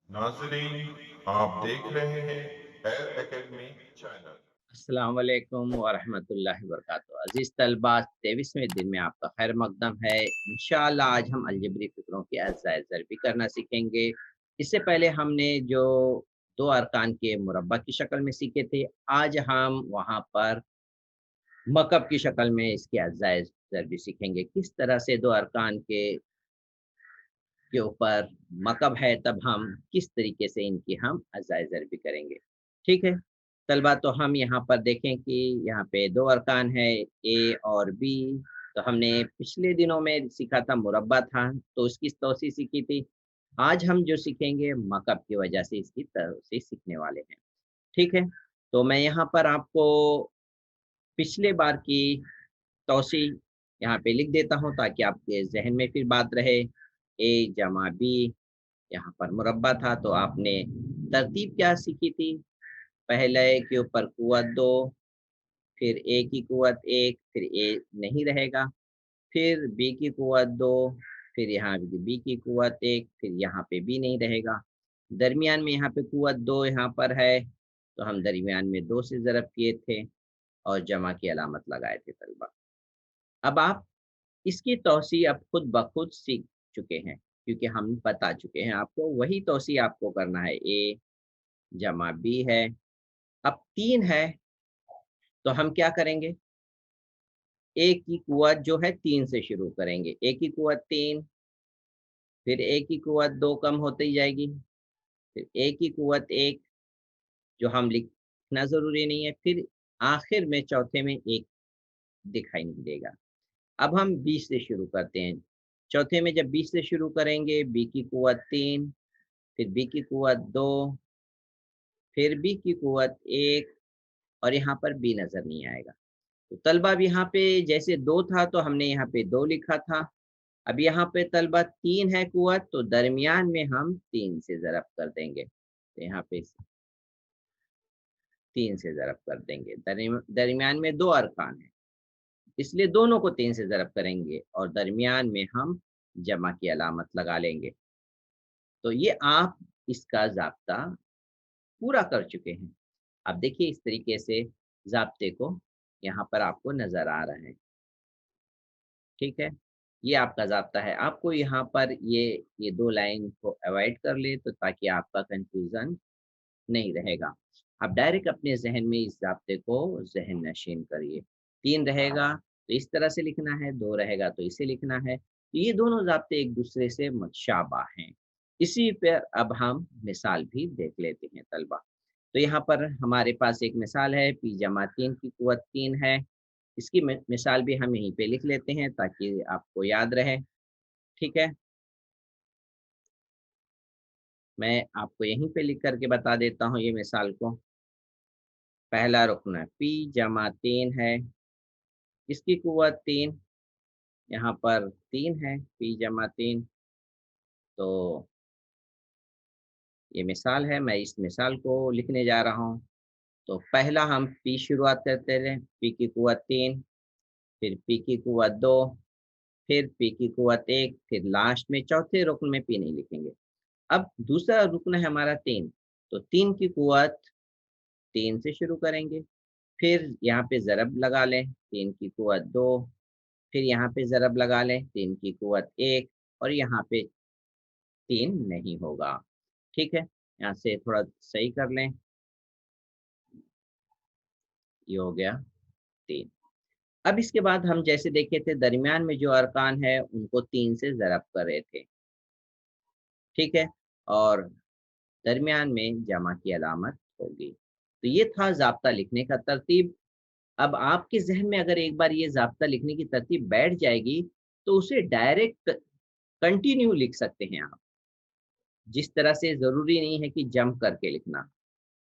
नाजरीन, आप देख रहे हैं एयर एकेडमी चैनल। अस्सलाम वालेकुम वरहमतुल्लाहि वबरकातुहू। अज़ीज़ तलबा, 23वें दिन में आपका खैर मकदम है। इंशाअल्लाह आज हम अलजबरी फ़िक्रों की अज़ाय ज़रबी करना सीखेंगे। इससे पहले हमने जो 2 अरकान के मुरब्बा की शक्ल में सीखे थे, आज हम वहाँ पर मकब की शक्ल में इसकी अज़ाय ज़रबी सीखेंगे। किस तरह से 2 अरकान के ऊपर मकब है, तब हम किस तरीके से इनकी हम अज़ाय ज़रबी करेंगे। ठीक है? तलबा, तो हम यहाँ पर देखें कि यहाँ पे 2 अरकान है, ए और बी। तो हमने पिछले दिनों में सीखा था मुरब्बा था, तो उसकी तौसीह सीखी थी। आज हम जो सीखेंगे मकब की वजह से इसकी तौसीह सीखने वाले हैं। ठीक है? तो मैं यहाँ पर आपको पिछले बार की तौसीह यहाँ पे लिख देता हूँ ताकि आपके ज़हन में फिर बात रहे। ए जमा बी, यहाँ पर मुरब्बा था तो आपने तरतीब क्या सीखी थी? पहले के ऊपर कुव्वत 2, फिर ए की कुव्वत 1, फिर ए नहीं रहेगा, फिर बी की कुव्वत 2, फिर यहाँ बी की कुव्वत 1, फिर यहाँ पे बी नहीं रहेगा। दरमियान में यहाँ पे कुव्वत 2 यहाँ पर है, तो हम दरमियान में 2 से ज़रब किए थे और जमा की अलामत लगाए थे तलबा। अब आप इसकी तौसीह अब खुद ब खुद सीख चुके हैं, क्योंकि हम बता चुके हैं आपको, वही तौसीह आपको करना है। ए जमा बी है, अब 3 है, तो हम क्या करेंगे? ए की कुव्वत जो है 3 से शुरू करेंगे। ए की कुव्वत 3, फिर ए की कुव्वत 2 कम होती जाएगी, फिर ए की कुव्वत 1 जो हम लिखना ज़रूरी नहीं है, फिर आखिर में चौथे में 1 दिखाई नहीं देगा। अब हम 20 से शुरू करते हैं। चौथे में जब 20 से शुरू करेंगे, बी की कुव्वत 3, फिर बी की कुव्वत 2, फिर बी की कुव्वत 1 और यहाँ पर बी नज़र नहीं आएगा। तो तलबा अब यहाँ पे जैसे 2 था तो हमने यहाँ पे 2 लिखा था। अब यहाँ पे तलबा 3 है कुव्वत, तो दरमियान में हम 3 से ज़रब कर देंगे। तो यहाँ पे 3 से ज़रब कर देंगे। दरमियान में 2 अरकान हैं, इसलिए दोनों को 3 से ज़रब करेंगे और दरमियान में हम जमा की अलामत लगा लेंगे। तो ये आप इसका ज़ाब्ता पूरा कर चुके हैं। अब देखिए इस तरीके से ज़ाब्ते को यहाँ पर आपको नज़र आ रहा है। ठीक है? ये आपका ज़ाब्ता है। आपको यहाँ पर ये 2 लाइन को अवॉइड कर लें तो ताकि आपका कन्फ्यूज़न नहीं रहेगा। आप डायरेक्ट अपने ज़हन में इस ज़ाब्ते को ज़हन नशीन करिए। 3 रहेगा तो इस तरह से लिखना है, 2 रहेगा तो इसे लिखना है। तो ये दोनों ज़ाब्ते एक-दूसरे से मुतशाबह हैं। इसी पर अब हम मिसाल भी देख लेते हैं तलबा। तो यहाँ पर हमारे पास एक मिसाल है, पी जमा 3 की कुव्वत 3 है। इसकी मिसाल भी हम यहीं पे लिख लेते हैं ताकि आपको याद रहे। ठीक है? मैं आपको यहीं पे लिख कर के बता देता हूँ ये मिसाल को। पहला रुकन है पी जमा 3 है, इसकी कुव्वत 3, यहाँ पर 3 है, पी जमा 3। तो ये मिसाल है, मैं इस मिसाल को लिखने जा रहा हूँ। तो पहला हम पी शुरुआत करते हैं, पी की कुव्वत 3, फिर पी की कुव्वत 2, फिर पी की कुव्वत 1, फिर लास्ट में चौथे रुकन में पी नहीं लिखेंगे। अब दूसरा रुकन है हमारा 3, तो 3 की कुव्वत 3 से शुरू करेंगे, फिर यहाँ पे ज़रब लगा लें, 3 की कुव्वत 2, फिर यहाँ पे ज़रब लगा लें, 3 की कुव्वत 1 और यहाँ पे 3 नहीं होगा। ठीक है? यहाँ से थोड़ा सही कर लें, ये हो गया 3। अब इसके बाद हम जैसे देखे थे दरमियान में जो अरकान है उनको 3 से ज़रब कर रहे थे। ठीक है? और दरमियान में जमा की अलामत होगी। तो ये था ज़ाब्ता लिखने का तरतीब। अब आपके ज़हन में अगर एक बार ये ज़ाब्ता लिखने की तरतीब बैठ जाएगी, तो उसे डायरेक्ट कंटिन्यू लिख सकते हैं आप। जिस तरह से ज़रूरी नहीं है कि जंप करके लिखना।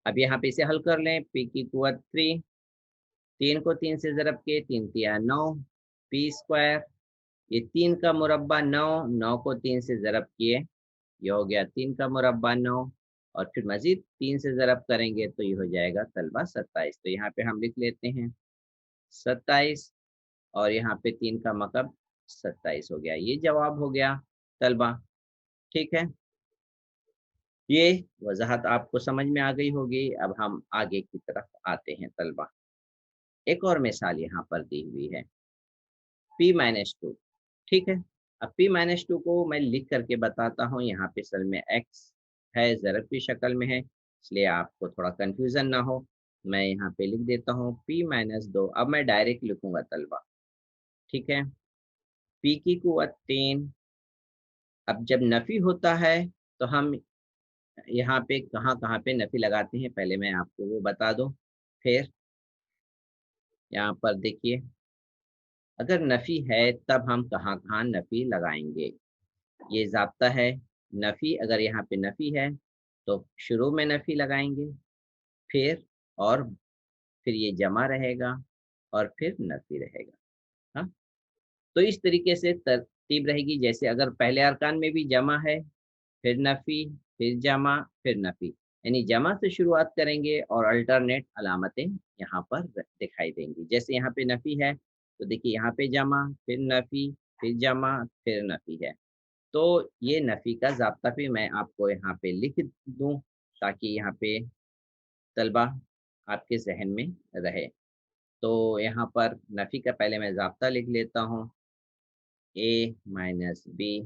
अब यहाँ पे इसे हल कर लें, पी की कुव्वत 3, 3 को 3 से ज़रब किए, 3 तिया 9, पी स्क्वायर, ये 3 का मुरब्बा 9, 9 को 3 से ज़रब किए, ये हो गया 3 का मुरब्बा 9 और फिर मज़ीद 3 से ज़रब करेंगे तो ये हो जाएगा तलबा 27। तो यहाँ पे हम लिख लेते हैं 27 और यहाँ पे 3 का मकब 27 हो गया। ये जवाब हो गया तलबा। ठीक है? ये वजाहत आपको समझ में आ गई होगी। अब हम आगे की तरफ आते हैं तलबा। एक और मिसाल यहाँ पर दी हुई है, p-2, ठीक है। अब p-2 को मैं लिख करके बताता हूँ। यहाँ पे असल में x है, ज़रब की शक्ल में है, इसलिए आपको थोड़ा कन्फ्यूज़न ना हो। मैं यहाँ पे लिख देता हूँ p-2। अब मैं डायरेक्ट लिखूँगा तलबा, ठीक है। p की कुव्वत 3। अब जब नफ़ी होता है तो हम यहाँ पे कहाँ-कहाँ पे नफ़ी लगाते हैं, पहले मैं आपको वो बता दूँ। फिर यहाँ पर देखिए, अगर नफ़ी है तब हम कहाँ-कहाँ नफ़ी लगाएँगे। ये ज़ाब्ता है, नफ़ी अगर यहाँ पे नफ़ी है, तो शुरू में नफ़ी लगाएँगे, फिर और फिर ये जमा रहेगा और फिर नफ़ी रहेगा। हाँ? तो इस तरीके से तरतीब रहेगी, जैसे अगर पहले अरकान में भी जमा है, फिर नफ़ी, फिर जमा, फिर नफ़ी। यानी जमा से शुरुआत करेंगे और अल्टरनेट अलामतें यहाँ पर दिखाई देंगी। जैसे यहाँ पे नफ़ी है, तो देखिए यहाँ पे जमा, फिर नफ़ी, फिर जमा, फिर नफ़ी है। तो ये नफ़ी का ज़ाब्ता भी मैं आपको यहाँ पे लिख दूँ, ताकि यहाँ पे तलबा आपके ज़हन में रहे। तो यहाँ पर नफ़ी का पहले मैं ज़ाब्ता लिख लेता हूँ, a माइनस बी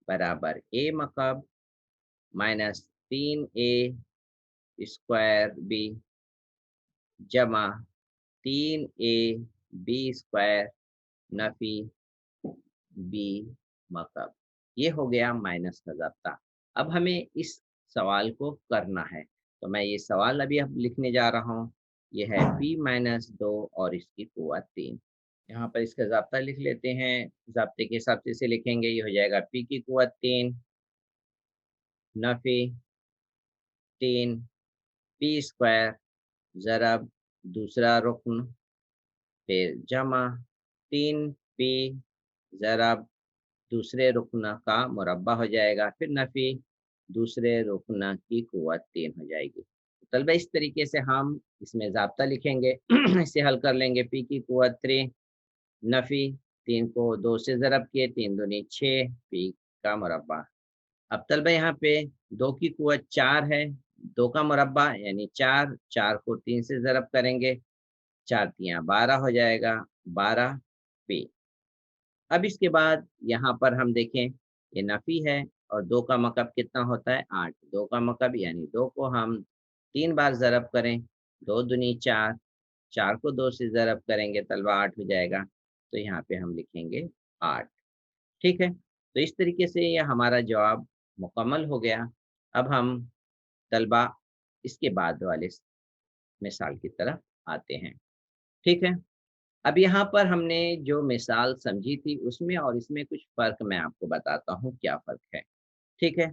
बराबर a मकब माइनस 3a स्क्वायर बी जमा 3a बी स्क्वायर नफ़ी बी मकब। ये हो गया माइनस का ज़ाब्ता। अब हमें इस सवाल को करना है, तो मैं ये सवाल अभी अब लिखने जा रहा हूँ। ये है p-2 और इसकी कुव्वत 3। यहाँ पर इसका ज़ाब्ता लिख लेते हैं। ज़ाब्ते के हिसाब से इसे लिखेंगे, ये हो जाएगा p की कुव्वत 3 नफ़ी 3 p स्क्वायर ज़रब दूसरा रुक्न, फिर जमा 3p ज़रब दूसरे रुकना का मुरब्बा हो जाएगा, फिर नफ़ी दूसरे रुकना की कुव्वत 3 हो जाएगी। तो तलबा इस तरीके से हम इसमें ज़ाब्ता लिखेंगे। इसे हल कर लेंगे। p की कुव्वत 3 नफ़ी 3 को 2 से ज़रब किए, 3 दूनी 6 p का मुरब्बा। अब तलबा यहाँ पे 2 की कुव्वत 4 है, 2 का मुरब्बा यानी 4, 4 को 3 से ज़रब करेंगे, 4 तियाँ 12 हो जाएगा, 12 p। अब इसके बाद यहाँ पर हम देखें, ये नफ़ी है और 2 का मकब कितना होता है 8। 2 का मकब यानी 2 को हम 3 बार ज़रब करें, 2 दूनी 4, 4 को 2 से ज़रब करेंगे तलबा 8 हो जाएगा। तो यहाँ पे हम लिखेंगे 8, ठीक है। तो इस तरीके से ये हमारा जवाब मुकम्मल हो गया। अब हम तलबा इसके बाद वाले मिसाल की तरफ आते हैं, ठीक है। अब यहाँ पर हमने जो मिसाल समझी थी उसमें और इसमें कुछ फ़र्क मैं आपको बताता हूँ क्या फ़र्क है, ठीक है?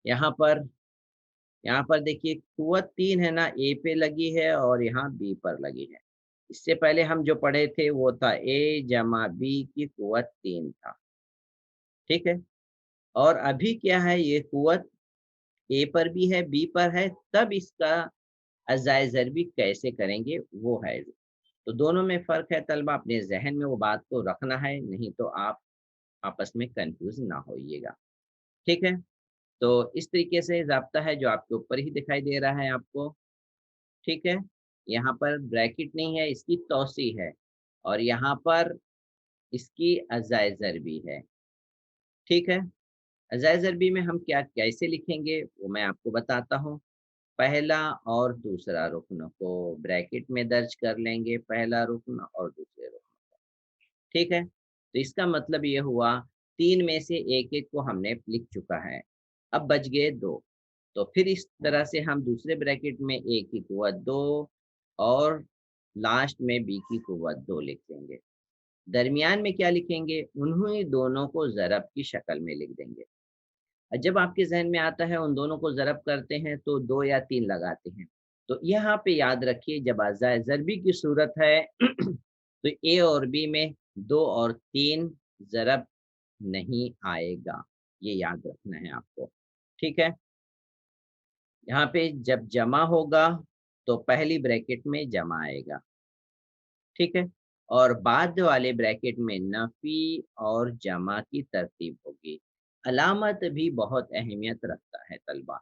यहाँ पर यहाँ पर देखिए कुव्वत 3 है ना, ए पे लगी है और यहाँ बी पर लगी है। इससे पहले हम जो पढ़े थे वो था ए जमा बी की कुव्वत 3 था, ठीक है? और अभी क्या है, ये कुव्वत ए पर भी है, बी पर है, तब इसका अज़ाए ज़रबी कैसे करेंगे वो है। तो दोनों में फ़र्क है तलबा, अपने ज़हन में वो बात को रखना है, नहीं तो आप आपस में कन्फ्यूज़ ना होइएगा, ठीक है? तो इस तरीके से ज़ाब्ता है जो आपके ऊपर ही दिखाई दे रहा है आपको, ठीक है? यहाँ पर ब्रैकेट नहीं है, इसकी तौसी है और यहाँ पर इसकी अज़ाए ज़रबी है, ठीक है? अज़ाए ज़रबी में हम क्या कैसे लिखेंगे वो मैं आपको बताता हूँ। पहला और दूसरा रुक्न को ब्रैकेट में दर्ज कर लेंगे, पहला रुक्न और दूसरे रुक्न, ठीक है? तो इसका मतलब ये हुआ 3 में से 1-1 को हमने लिख चुका है, अब बच गए 2। तो फिर इस तरह से हम दूसरे ब्रैकेट में a की कुव्वत 2 और लास्ट में b की कुव्वत 2 लिख देंगे। दरमियान में क्या लिखेंगे? उन्हीं दोनों को ज़रब की शक्ल में लिख देंगे। जब आपके ज़हन में आता है उन दोनों को ज़रब करते हैं तो 2 या 3 लगाते हैं। तो यहाँ पे याद रखिए जब अज़ाए ज़रबी की सूरत है तो ए और बी में 2 और 3 ज़रब नहीं आएगा, ये याद रखना है आपको, ठीक है? यहाँ पे जब जमा होगा तो पहली ब्रैकेट में जमा आएगा, ठीक है? और बाद वाले ब्रैकेट में नफ़ी और जमा की तरतीब होगी। अलामत भी बहुत अहमियत रखता है तलबा।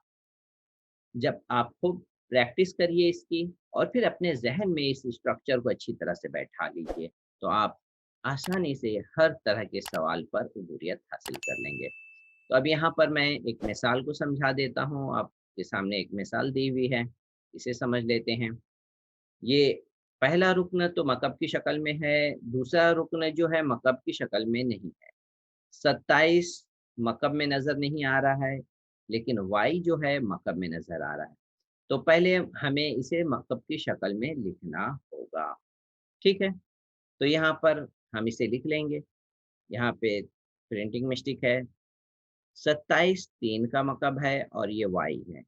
जब आप खूब प्रैक्टिस करिए इसकी और फिर अपने ज़हन में इस स्ट्रक्चर को अच्छी तरह से बैठा लीजिए, तो आप आसानी से हर तरह के सवाल पर अबूरियत हासिल कर लेंगे। तो अब यहाँ पर मैं एक मिसाल को समझा देता हूँ, आपके सामने एक मिसाल दी हुई है, इसे समझ लेते हैं। ये पहला रुक्न तो मकब की शक्ल में है, दूसरा रुक्न जो है मकब की शक्ल में नहीं है। 27 मकब में नज़र नहीं आ रहा है, लेकिन वाई जो है मकब में नज़र आ रहा है। तो पहले हमें इसे मकब की शक्ल में लिखना होगा, ठीक है? तो यहाँ पर हम इसे लिख लेंगे, यहाँ पे प्रिंटिंग मिस्टेक है, 27 3 का मकब है और ये वाई है।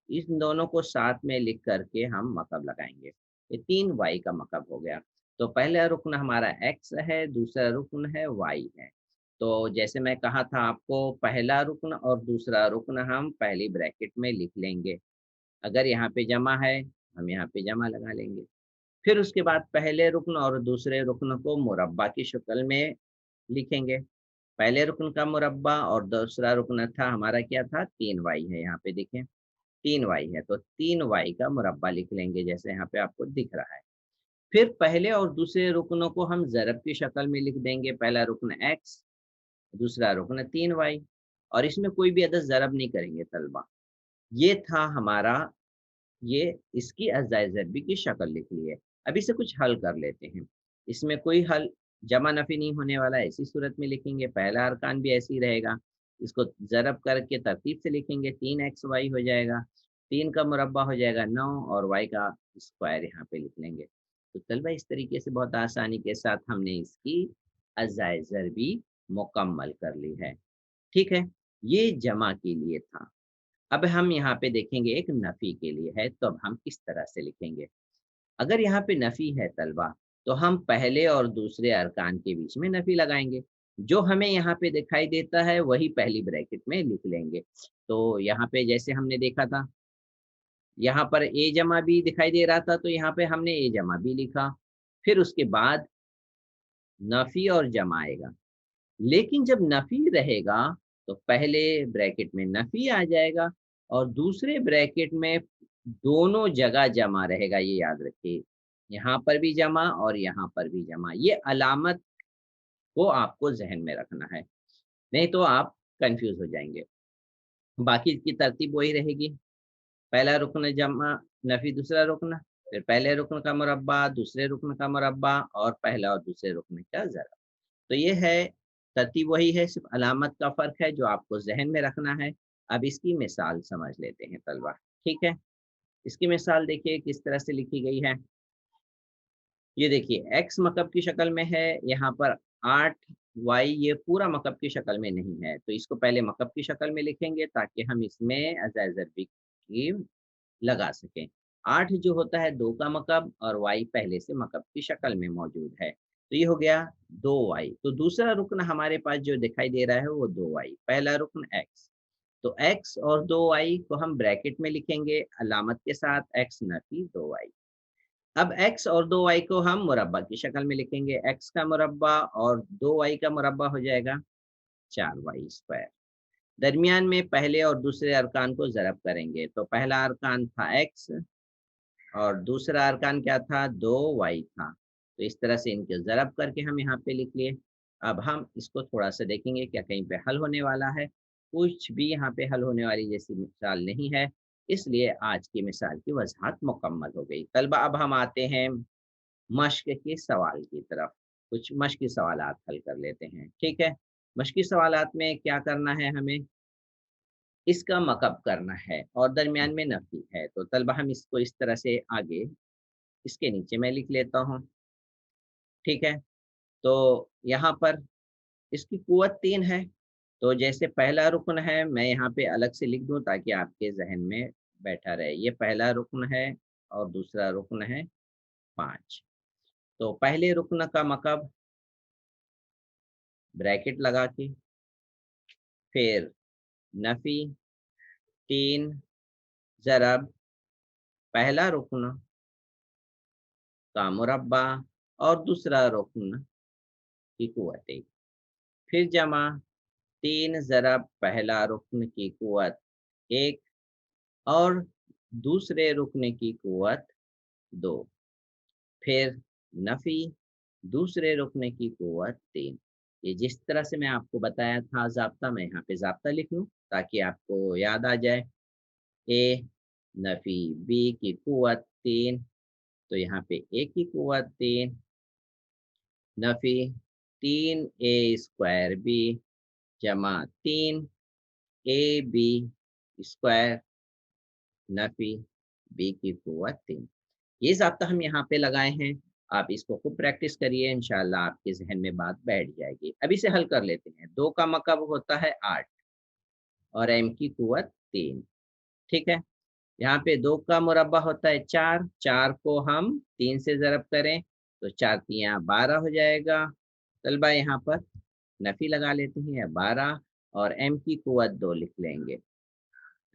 इन दोनों को साथ में लिख करके हम मकब लगाएँगे। ये 3 वाई का मकब हो गया। तो पहला रुक्न हमारा एक्स है, दूसरा रुक्न है वाई है। तो जैसे मैं कहा था आपको, पहला रुक्न और दूसरा रुक्न हम पहली ब्रैकेट में लिख लेंगे। अगर यहाँ पे जमा है, हम यहाँ पे जमा लगा लेंगे। फिर उसके बाद पहले रुक्न और दूसरे रुक्न को मुरब्बा की शक्ल में लिखेंगे। पहले रुक्न का मुरब्बा और दूसरा रुक्न था हमारा क्या था? 3 वाई है, यहाँ पे देखें। 3 वाई है, तो 3 वाई का मुरब्बा लिख लेंगे, जैसे यहाँ पे आपको दिख रहा है। फिर पहले और दूसरे रुकनों को हम ज़रब की शक्ल में लिख देंगे। पहला रुकन एक्स, दूसरा रुकन 3 वाई, और इसमें कोई भी अदद ज़रब नहीं करेंगे तलबा। ये था हमारा, ये इसकी अज़ाए ज़रबी की शक्ल लिख ली है। अब इसे कुछ हल कर लेते हैं। इसमें कोई हल जमा नफ़ी नहीं होने वाला है, इसी सूरत में लिखेंगे। पहला अरकान भी ऐसे ही रहेगा। इसको ज़रब करके तरतीब से लिखेंगे, 3 एक्स वाई हो जाएगा। 3 का मुरब्बा हो जाएगा 9 और वाई का स्क्वायर यहाँ पे लिख लेंगे। तो तलबा इस तरीके से बहुत आसानी के साथ हमने इसकी अज़ाए ज़रबी मुकम्मल कर ली है। ठीक है? ये जमा के लिए था। अब हम यहाँ पे देखेंगे एक नफ़ी के लिए है, तो अब हम किस तरह से लिखेंगे? अगर यहाँ पे नफ़ी है तलबा, तो हम पहले और दूसरे अरकान के बीच में नफ़ी लगाएँगे। जो हमें यहाँ पे दिखाई देता है, वही पहली ब्रैकेट में लिख लेंगे। तो यहाँ पे जैसे हमने देखा था, यहाँ पर ए जमा बी दिखाई दे रहा था, तो यहाँ पे हमने ए जमा बी लिखा। फिर उसके बाद नफ़ी और जमा आएगा। लेकिन जब नफ़ी रहेगा, तो पहले ब्रैकेट में नफ़ी आ जाएगा और दूसरे ब्रैकेट में दोनों जगह जमा रहेगा, ये याद रखिए। यहाँ पर भी जमा और यहाँ पर भी जमा। ये अलामत को आपको ज़हन में रखना है, नहीं तो आप कन्फ्यूज़ हो जाएँगे। बाकी की तरतीब वही रहेगी। पहला रुकन जमा, नफ़ी दूसरा रुकन, फिर पहले रुकन का मुरब्बा, दूसरे रुकन का मुरब्बा और पहला और दूसरे रुकन का ज़रब। तो ये है, तरतीब वही है, सिर्फ़ अलामत का फ़र्क है जो आपको ज़हन में रखना है। अब इसकी मिसाल समझ लेते हैं तलबा, ठीक है? इसकी मिसाल देखिए किस तरह से लिखी गई है। ये देखिए एक्स मकब की शक्ल में है, यहाँ पर 8 वाई ये पूरा मकब की शक्ल में नहीं है, तो इसको पहले मकब की शक्ल में लिखेंगे ताकि हम इसमें अज़ाए ज़रबी की लगा सकें। 8 जो होता है 2 का मकब और वाई पहले से मकब की शक्ल में मौजूद है। तो ये हो गया 2 वाई। तो दूसरा रुकन हमारे पास जो दिखाई दे रहा है वो 2 वाई। पहला रुकन एक्स। तो एक्स और 2 वाई को हम ब्रैकेट में लिखेंगे अलामत के साथ, एक्स नफ़ी 2 वाई। अब एक्स और 2 वाई को हम मुरब्बा की शक्ल में लिखेंगे। एक्स का मुरब्बा और 2 वाई का मुरब्बा हो जाएगा 4 वाई स्क्वायर। दरमियान में पहले और दूसरे अरकान को ज़रब करेंगे। तो पहला अरकान था एक्स और दूसरा अरकान क्या था? 2 वाई था। तो इस तरह से इनके ज़रब करके हम यहाँ पे लिख लिए। अब हम इसको थोड़ा-सा देखेंगे क्या कहीं पे हल होने वाला है? कुछ भी यहाँ पे हल होने वाली जैसी मिसाल नहीं है, इसलिए आज की मिसाल की वज़ाहत मुकम्मल हो गई। तलबा अब हम आते हैं मश्क के सवाल की तरफ। कुछ मश्की सवालात हल कर लेते हैं, ठीक है? मश्की सवालात में क्या करना है हमें? इसका मकअप करना है और दरमियान में नफ़ी है। तो तलबा हम इसको इस तरह से आगे इसके नीचे मैं लिख लेता हूँ, ठीक है? तो यहाँ पर इसकी कुव्वत 3 है, तो जैसे पहला रुकन है, मैं यहाँ पे अलग से लिख दूँ ताकि आपके ज़हन में बैठा रहे। ये पहला रुकन है और दूसरा रुकन है 5। तो पहले रुकन का मकब ब्रैकेट लगा के, फिर नफ़ी 3 ज़रब पहला रुकन का मुरब्बा और दूसरा रुकन की कुव्वत 1, फिर जमा 3 ज़रब पहला रुकन की कुव्वत 1 और दूसरे रुकन की कुव्वत 2, फिर नफ़ी दूसरे रुकन की कुव्वत 3। ये जिस तरह से मैं आपको बताया था ज़ाब्ता, मैं यहाँ पे ज़ाब्ता लिख लूँ ताकि आपको याद आ जाए। ए नफ़ी बी की कुव्वत 3, तो यहाँ पे ए की कुव्वत 3, नफ़ी 3 ए स्क्वायर बी जमा 3 ए बी स्क्वायर नफ़ी बी की कुव्वत 3। ये ज़ाब्ता हम यहाँ पे लगाए हैं। आप इसको खूब प्रैक्टिस करिए, इंशाअल्लाह आपके ज़हन में बात बैठ जाएगी। अब इसे हल कर लेते हैं। 2 का मकब होता है 8 और m की कुव्वत 3, ठीक है? यहाँ पे 2 का मुरब्बा होता है 4, 4 को हम 3 से ज़रब करें तो 4 तियाँ 12 हो जाएगा। तलबा यहाँ पर नफ़ी लगा लेते हैं, 12 और m की कुव्वत 2 लिख लेंगे।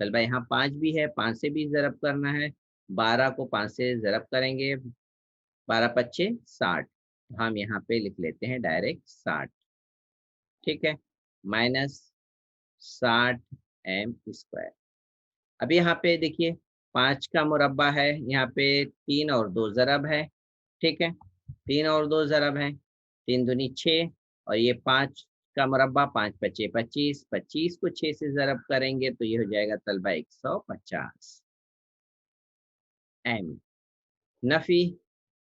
तलबा यहाँ 5 भी है, 5 से भी ज़रब करना है, 12 को 5 से ज़रब करेंगे, 12 पच्चे 60, हम यहाँ पे लिख लेते हैं डायरेक्ट 60, ठीक है? Minus 60 m square. अब यहाँ पे देखिए 5 का मुरब्बा है, यहाँ पे 3 और 2 ज़रब है, ठीक है? 3 और 2 ज़रब है, 3 दूनी 6 और ये 5 का मुरब्बा 5 पच्चे 25, 25 को 6 से ज़रब करेंगे तो ये हो जाएगा तलबा 150 m। नफ़ी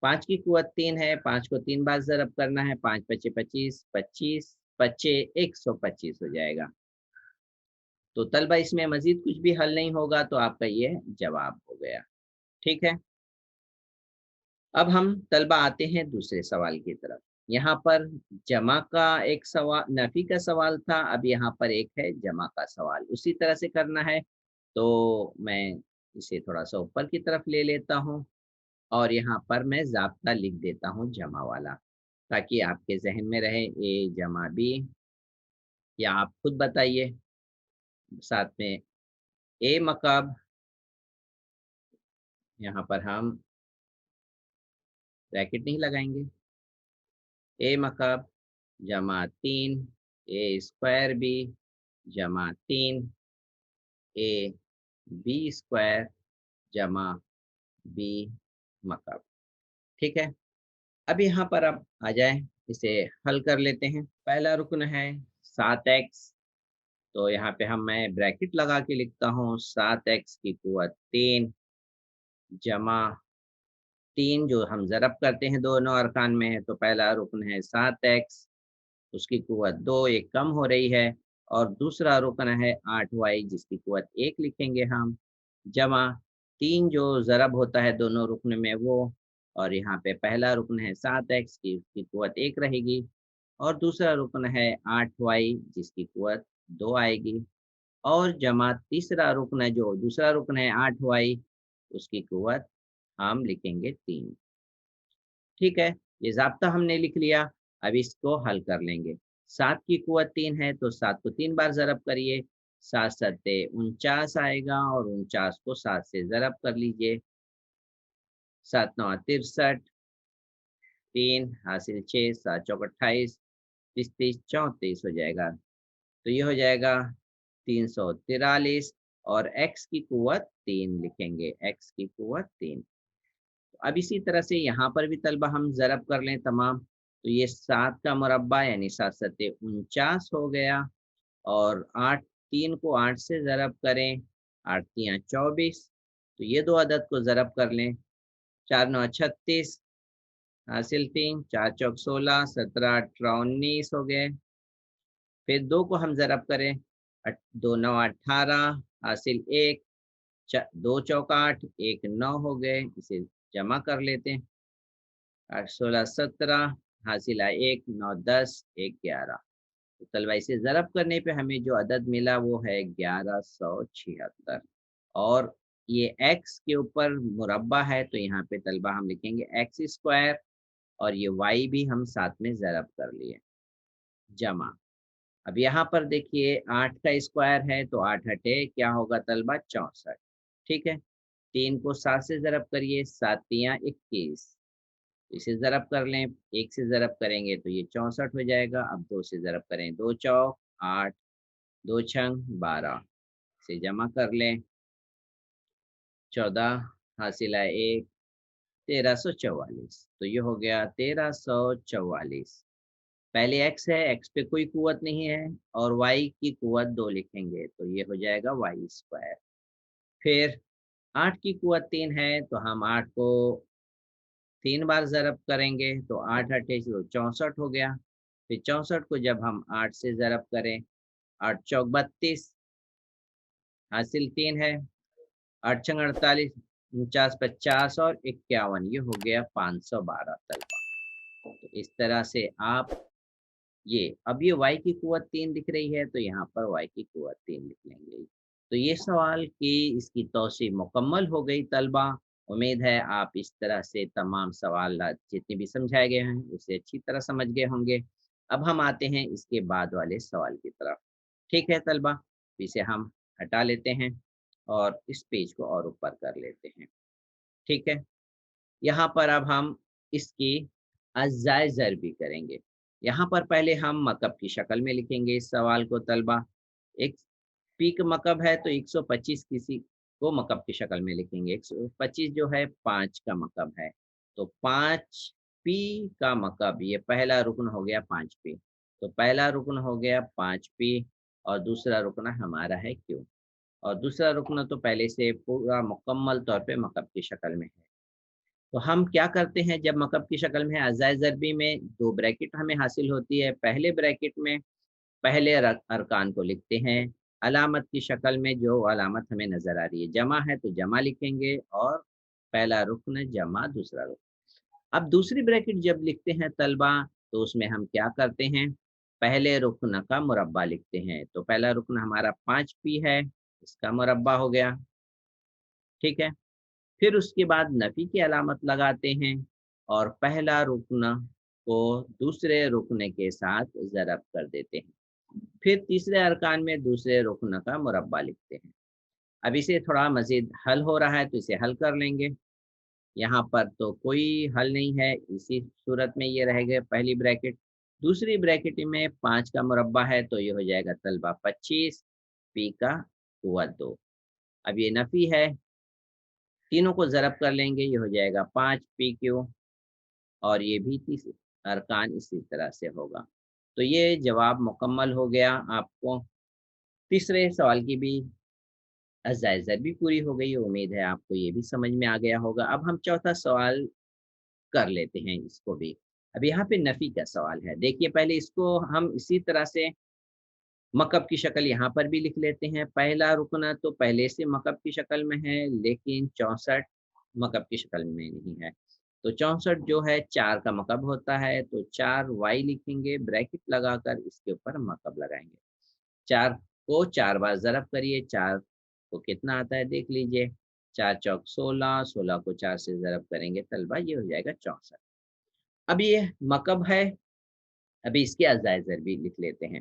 5 की कुव्वत 3 है, 5 को 3 बार ज़रब करना है, 5 पच्चे 25, 25 पच्चे 125 हो जाएगा। तो तलबा इसमें मज़ीद कुछ भी हल नहीं होगा, तो आपका ये जवाब हो गया, ठीक है? अब हम तलबा आते हैं दूसरे सवाल की तरफ। यहाँ पर जमा का एक सवाल, नफ़ी का सवाल था, अब यहाँ पर एक है जमा का सवाल। उसी तरह से करना है, तो मैं इसे थोड़ा-सा ऊपर की तरफ ले लेता हूँ और यहाँ पर मैं ज़ाब्ता लिख देता हूँ जमा वाला, ताकि आपके ज़हन में रहे ए जमा बी, या आप खुद बताइए साथ में ए मकब, यहाँ पर हम ब्रैकेट नहीं लगाएँगे, ए मकब जमा 3 ए स्क्वायर बी जमा 3 ए बी स्क्वायर जमा बी मकब, ठीक है? अब यहाँ पर आप आ जाएँ, इसे हल कर लेते हैं। पहला रुकन है 7x, तो यहाँ पे मैं ब्रैकेट लगा के लिखता हूँ 7x की कुव्वत 3 जमा 3 जो हम ज़रब करते हैं दोनों अरकान में है, तो पहला रुकन है 7x, उसकी कुव्वत 2 एक कम हो रही है और दूसरा रुकन है 8y जिसकी कुव्वत 1 लिखेंगे हम, जमा 3 जो ज़रब होता है दोनों रुकन में वो, और यहाँ पे पहला रुकन है 7x की उसकी कुव्वत 1 रहेगी और दूसरा रुकन है 8y जिसकी कुव्वत 2 आएगी, और जमा तीसरा रुकन है, जो दूसरा रुकन है 8y, उसकी कुव्वत हम लिखेंगे 3, ठीक है? ये ज़ाब्ता हमने लिख लिया, अब इसको हल कर लेंगे। 7 की कुव्वत 3 है, तो 7 को 3 बार ज़रब करिए, 7 सत्ते 49 आएगा और 49 को 7 से ज़रब कर लीजिए, 7 नौ 63, 3 हासिल 6, 7 चौक 28, 30 30 34 हो जाएगा। तो ये हो जाएगा 343 और x की कुव्वत 3 लिखेंगे, x की कुव्वत 3। अब इसी तरह से यहाँ पर भी तलबा हम ज़रब कर लें तमाम, तो ये 7 का मुरब्बा यानी 7 सत्ते 49 हो गया और 8 3 को 8 से ज़रब करें, 8 तियाँ 24, तो ये 2 अदद को ज़रब कर लें, 4 नौ 36 हासिल 3, 4 चौक 16, 17 18 19 हो गए। फिर 2 को हम ज़रब करें, 2 नौ 18 हासिल 1, 2 चौक 8, 1 9 हो गए, इसे जमा कर लेते हैं। 8 16 17 हासिल आए 1 9 10 1 11, तो तलबा इसे ज़रब करने पे हमें जो अदद मिला वो है 1176, और ये x के ऊपर मुरब्बा है तो यहाँ पे तलबा हम लिखेंगे एक्स स्क्वायर और ये y भी हम साथ में ज़रब कर लिए, जमा। अब यहाँ पर देखिए 8 का स्क्वायर है तो 8 हटे क्या होगा तलबा 64, ठीक है? 3 को 7 से ज़रब करिए, 7 तियाँ 21, इसे ज़रब कर लें, 1 से ज़रब करेंगे तो ये 64 हो जाएगा। अब 2 से ज़रब करें, 2 चौक 8, 2 छंग 12 से जमा कर लें। 14 हासिल है 1, 1344। तो ये हो गया 1344। पहले x है, x पे कोई कुव्वत नहीं है और y की कुव्वत 2 लिखेंगे, तो ये हो जाएगा वाई स्क्वायर। फिर 8 की कुव्वत 3 है, तो हम 8 को 3 बार ज़रब करेंगे, तो 8 अट्ठे 64 हो गया। फिर 64 को जब हम 8 से ज़रब करें, 8 चौक 32, हासिल 3 है, 8 छंग 48, 49 50 और 51, ये हो गया 512 तलबा। तो इस तरह से आप ये अब ये y की कुव्वत 3 दिख रही है, तो यहाँ पर y की कुव्वत 3 लिख लेंगे। तो ये सवाल की इसकी तौसीह मुकम्मल हो गई तलबा। उम्मीद है आप इस तरह से तमाम सवालात जितने भी समझाए गए हैं उसे अच्छी तरह समझ गए होंगे। अब हम आते हैं इसके बाद वाले सवाल की तरफ। ठीक है तलबा, इसे हम हटा लेते हैं और इस पेज को और ऊपर कर लेते हैं। ठीक है, यहाँ पर अब हम इसकी अज़ाए ज़रबी करेंगे। यहाँ पर पहले हम मकब की शक्ल में लिखेंगे इस सवाल को तलबा। एक पी का मकब है तो 125 किसी को मकब की शक्ल में लिखेंगे। 125 जो है 5 का मकब है। तो 5 पी का मकब, ये पहला रुकन हो गया 5 पी। तो पहला रुकन हो गया 5 पी और दूसरा रुकन हमारा है क्यू। और दूसरा रुकन तो पहले से पूरा मुकम्मल तौर पे मकब की शक्ल में है। तो हम क्या करते हैं, जब मकब की शक्ल में अज़ाए ज़रबी में 2 ब्रैकेट हमें हासिल होती है। पहले ब्रैकेट में पहले अरकान को लिखते हैं, अलामत की शक्ल में जो अलामत हमें नज़र आ रही है। जमा है तो जमा लिखेंगे और पहला रुकन जमा दूसरा रुकन। अब दूसरी ब्रैकेट जब लिखते हैं तलबा, तो उसमें हम क्या करते हैं, पहले रुकन का मुरब्बा लिखते हैं। तो पहला रुकन हमारा 5 पी है, इसका मुरब्बा हो गया। ठीक है, फिर उसके बाद नफ़ी की अलामत लगाते हैं और पहला रुकन को दूसरे रुकन के साथ ज़रब कर देते हैं। फिर तीसरे अरकान में दूसरे रुकन का मुरब्बा लिखते हैं। अब इसे थोड़ा मज़ीद हल हो रहा है तो इसे हल कर लेंगे। यहाँ पर तो कोई हल नहीं है, इसी सूरत में ये रहेगा पहली ब्रैकेट। दूसरी ब्रैकेट में 5 का मुरब्बा है तो ये हो जाएगा तलबा 25 पी का कुव्वत 2। अब ये नफ़ी है, तीनों को ज़रब कर लेंगे, ये हो जाएगा 5 पी क्यू और ये भी तीस अरकान इसी तरह से होगा। तो ये जवाब मुकम्मल हो गया। आपको तीसरे सवाल की भी अज़ाए ज़रबी पूरी हो गई। उम्मीद है आपको ये भी समझ में आ गया होगा। अब हम चौथा सवाल कर लेते हैं इसको भी। अब यहाँ पे नफ़ी का सवाल है। देखिए पहले इसको हम इसी तरह से मकब की शक्ल यहाँ पर भी लिख लेते हैं। पहला रुकना तो पहले से मकब की शक्ल में है, लेकिन 64 मकब की शक्ल में नहीं है। तो 64 जो है 4 का मकब होता है, तो 4 वाई लिखेंगे, ब्रैकेट लगाकर इसके ऊपर मकब लगाएंगे। 4 को 4 बार ज़रब करिए, 4 को कितना आता है देख लीजिए। 4 चौक 16, 16 को 4 से ज़रब करेंगे तलबा, ये हो जाएगा 64। अब ये मकब है, अभी इसके अज़ाए ज़रबी लिख लेते हैं।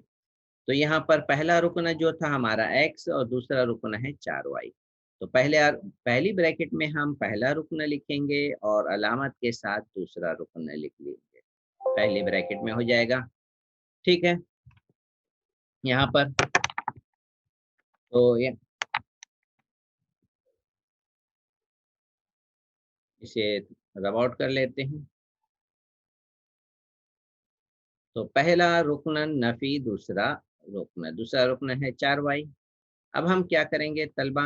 तो यहाँ पर पहला रुकन जो था हमारा x और दूसरा रुकन है 4y। तो पहली ब्रैकेट में हम पहला रुकन लिखेंगे और अलामत के साथ दूसरा रुकन लिख लेंगे, पहली ब्रैकेट में हो जाएगा। ठीक है, यहाँ पर तो ये इसे रब आउट कर लेते हैं। तो पहला रुकन नफ़ी, दूसरा रुकन है 4y। अब हम क्या करेंगे तलबा,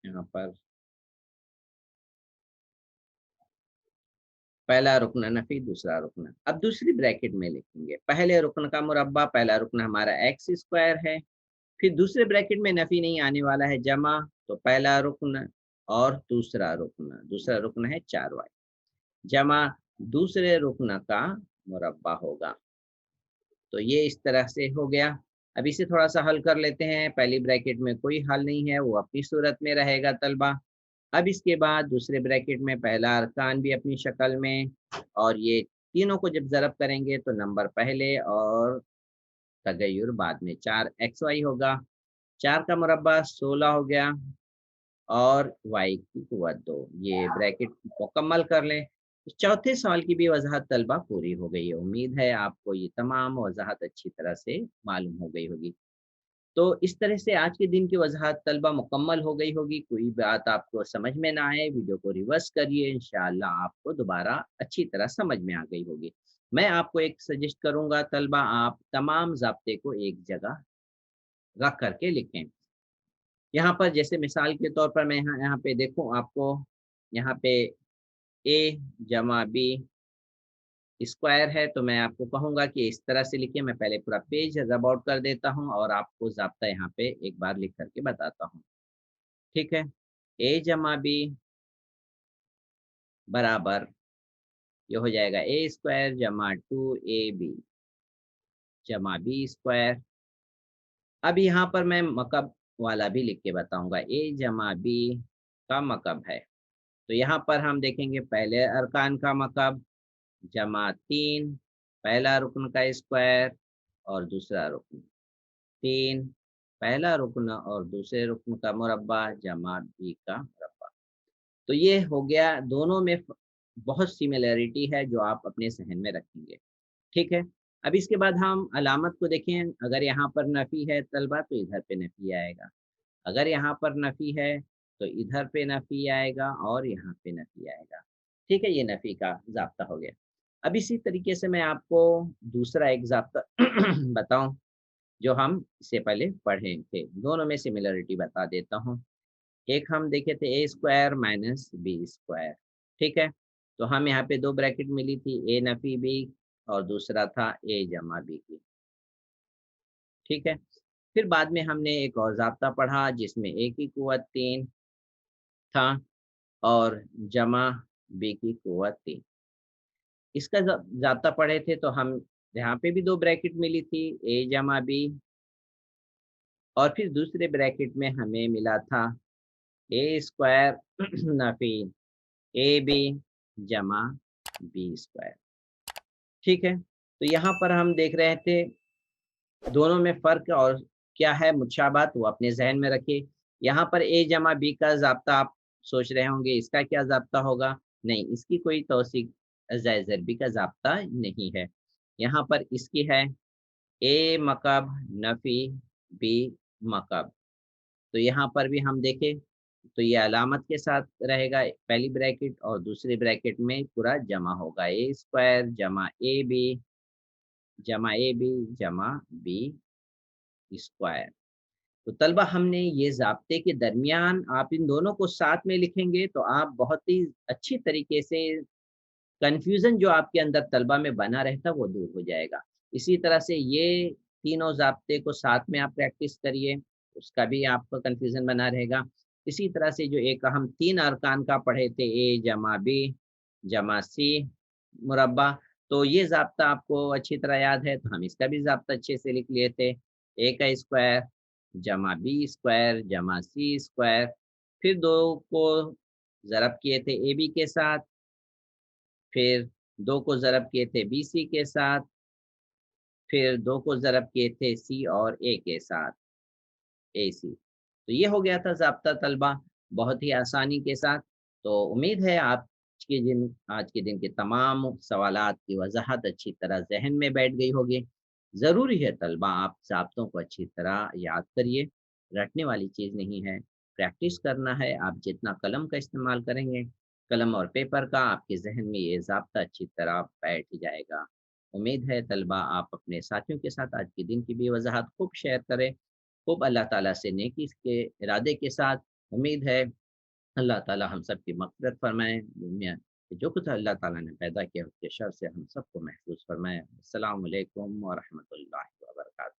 यहाँ पर पहला रुकन नफ़ी, दूसरा रुकन। अब दूसरी ब्रैकेट में लिखेंगे, पहले रुकन का मुरब्बा, पहला रुकन हमारा एक्स स्क्वायर है। फिर दूसरे ब्रैकेट में नफ़ी नहीं आने वाला है, जमा। तो पहला रुकन और दूसरा रुकन है 4y, जमा दूसरे रुकन का मुरब्बा होगा। तो ये इस तरह से हो गया। अब इसे थोड़ा सा हल कर लेते हैं। पहली ब्रैकेट में कोई हल नहीं है, वो अपनी सूरत में रहेगा तलबा। अब इसके बाद दूसरे ब्रैकेट में पहला अरकान भी अपनी शक्ल में, और ये तीनों को जब ज़रब करेंगे तो नंबर पहले और तगय्युर बाद में 4 xy होगा। 4 का मुरब्बा 16 हो गया और y की कुव्वत 2। ये ब्रैकेट मुकम्मल कर लें। चौथे सवाल की भी वज़ाहत तलबा पूरी हो गई है। उम्मीद है आपको ये तमाम वज़ाहत अच्छी तरह से मालूम हो गई होगी। तो इस तरह से आज के दिन की वज़ाहत तलबा मुकम्मल हो गई होगी। कोई बात आपको समझ में ना आए, वीडियो को रिवर्स करिए, इंशाअल्लाह आपको दोबारा अच्छी तरह समझ में आ गई होगी। मैं आपको एक सजेस्ट करूँगा तलबा, आप तमाम ज़ाब्ते को एक जगह रख कर के लिखें। यहाँ पर जैसे मिसाल के तौर पर मैं यहाँ यहाँ पे देखूँ आपको, यहाँ पे ए जमा बी स्क्वायर है, तो मैं आपको कहूँगा कि इस तरह से लिखिए। मैं पहले पूरा पेज रब आउट कर देता हूँ और आपको ज़ाब्ता यहाँ पे एक बार लिख कर के बताता हूँ। ठीक है? ए जमा बी बराबर ये हो जाएगा ए स्क्वायर जमा 2ab जमा बी स्क्वायर। अब यहाँ पर मैं मकब वाला भी लिख के बताऊँगा। ए जमा बी का मकब है। तो यहाँ पर हम देखेंगे पहले अरकान का मकब जमा 3, पहला रुकन का स्क्वायर और दूसरा रुकन 3, पहला रुकन और दूसरे रुकन का मुरब्बा जमा बी का मुरब्बा। तो ये हो गया, दोनों में बहुत सिमिलैरिटी है जो आप अपने ज़हन में रखेंगे। ठीक है? अब इसके बाद हम अलामत को देखें। अगर यहाँ पर नफ़ी है तलबा तो इधर पे नफ़ी आएगा। अगर यहाँ पर नफ़ी है तो इधर पे नफ़ी आएगा और यहाँ पे नफ़ी आएगा। ठीक है? ये नफ़ी का ज़ाब्ता हो गया। अब इसी तरीके से मैं आपको दूसरा एक ज़ाब्ता बताऊँ जो हम इससे पहले पढ़े थे। दोनों में सिमिलैरिटी बता देता हूँ। एक हम देखे थे ए स्क्वायर माइनस बी स्क्वायर। ठीक है? तो हम यहाँ पे 2 ब्रैकेट मिली थी, ए नफ़ी बी और दूसरा था ए जमा बी की। ठीक है? फिर बाद में हमने एक और ज़ाब्ता पढ़ा जिसमें ए की कुव्वत 3 था और जमा बी की कुव्वत 3। इसका ज़ाब्ता पढ़े थे तो हम यहाँ पे भी 2 ब्रैकेट मिली थी, ए जमा बी और फिर दूसरे ब्रैकेट में हमें मिला था ए स्क्वायर नफ़ी ए बी जमा बी स्क्वायर। ठीक है? तो यहाँ पर हम देख रहे थे दोनों में फ़र्क और क्या है मुशाबात, वो अपने ज़हन में रखिए। यहाँ पर ए जमा बी का ज़ाब्ता आप सोच रहे होंगे इसका क्या ज़ाब्ता होगा? नहीं, इसकी कोई तौसीक़ ज़ाय ज़रबी का ज़ाब्ता नहीं है। यहाँ पर इसकी है ए मकब नफ़ी बी मकब। तो यहाँ पर भी हम देखें तो ये अलामत के साथ रहेगा, पहली ब्रैकेट और दूसरी ब्रैकेट में पूरा जमा होगा। ए स्क्वायर जमा ए बी जमा बी स्क्वायर। तो तलबा हमने ये ज़ाब्ते के दरमियान आप इन दोनों को साथ में लिखेंगे तो आप बहुत ही अच्छी तरीके से कन्फ्यूज़न जो आपके अंदर तलबा में बना रहता वो दूर हो जाएगा। इसी तरह से ये तीनों ज़ाब्ते को साथ में आप प्रैक्टिस करिए, उसका भी आपका कन्फ्यूज़न बना रहेगा। इसी तरह से जो एक हम 3 अरकान का पढ़े थे ए जमा बी जमा सी मुरब्बा, तो ये ज़ाब्ता आपको अच्छी तरह याद है तो हम इसका भी ज़ाब्ता अच्छे से लिख लिए थे। ए का स्क्वायर जमा बी स्क्वायर जमा सी स्क्वायर, फिर 2 को ज़रब किए थे ए बी के साथ, फिर 2 को ज़रब किए थे बी सी के साथ, फिर 2 को ज़रब किए थे सी और ए के साथ, AC। तो ये हो गया था ज़ाब्ता तलबा, बहुत ही आसानी के साथ। तो उम्मीद है आज के दिन के तमाम सवालात की वज़ाहत अच्छी तरह ज़हन में बैठ गई होगी। ज़रूरी है तलबा आप ज़ाब्तों को अच्छी तरह याद करिए, रटने वाली चीज़ नहीं है, प्रैक्टिस करना है। आप जितना कलम का इस्तेमाल करेंगे, कलम और पेपर का, आपके ज़हन में ये ज़ाब्ता अच्छी तरह बैठ जाएगा। उम्मीद है तलबा आप अपने साथियों के साथ आज के दिन की भी वज़ाहत खूब शेयर करें। खूब अल्लाह ताला से नेकी के इरादे के साथ। उम्मीद है अल्लाह ताला हम सब की मग़फ़िरत फ़रमाए। दुनिया में जो कुछ अल्लाह ताला ने पैदा किया उसके शर से हम सबको महफ़ूज़ फ़रमाए। अस्सलामु अलैकुम व रहमतुल्लाहि व बरकातहू।